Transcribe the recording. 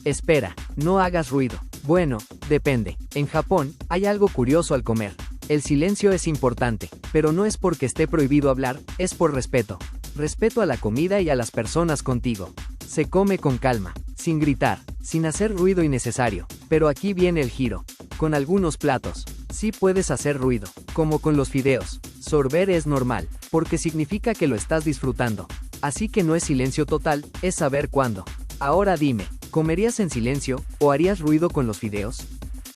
Espera, no hagas ruido. Bueno, depende. En Japón, hay algo curioso al comer. El silencio es importante, pero no es porque esté prohibido hablar, es por respeto. Respeto a la comida y a las personas contigo. Se come con calma, sin gritar, sin hacer ruido innecesario. Pero aquí viene el giro. Con algunos platos, sí puedes hacer ruido, como con los fideos. Sorber es normal, porque significa que lo estás disfrutando. Así que no es silencio total, es saber cuándo. Ahora dime, ¿comerías en silencio o harías ruido con los fideos?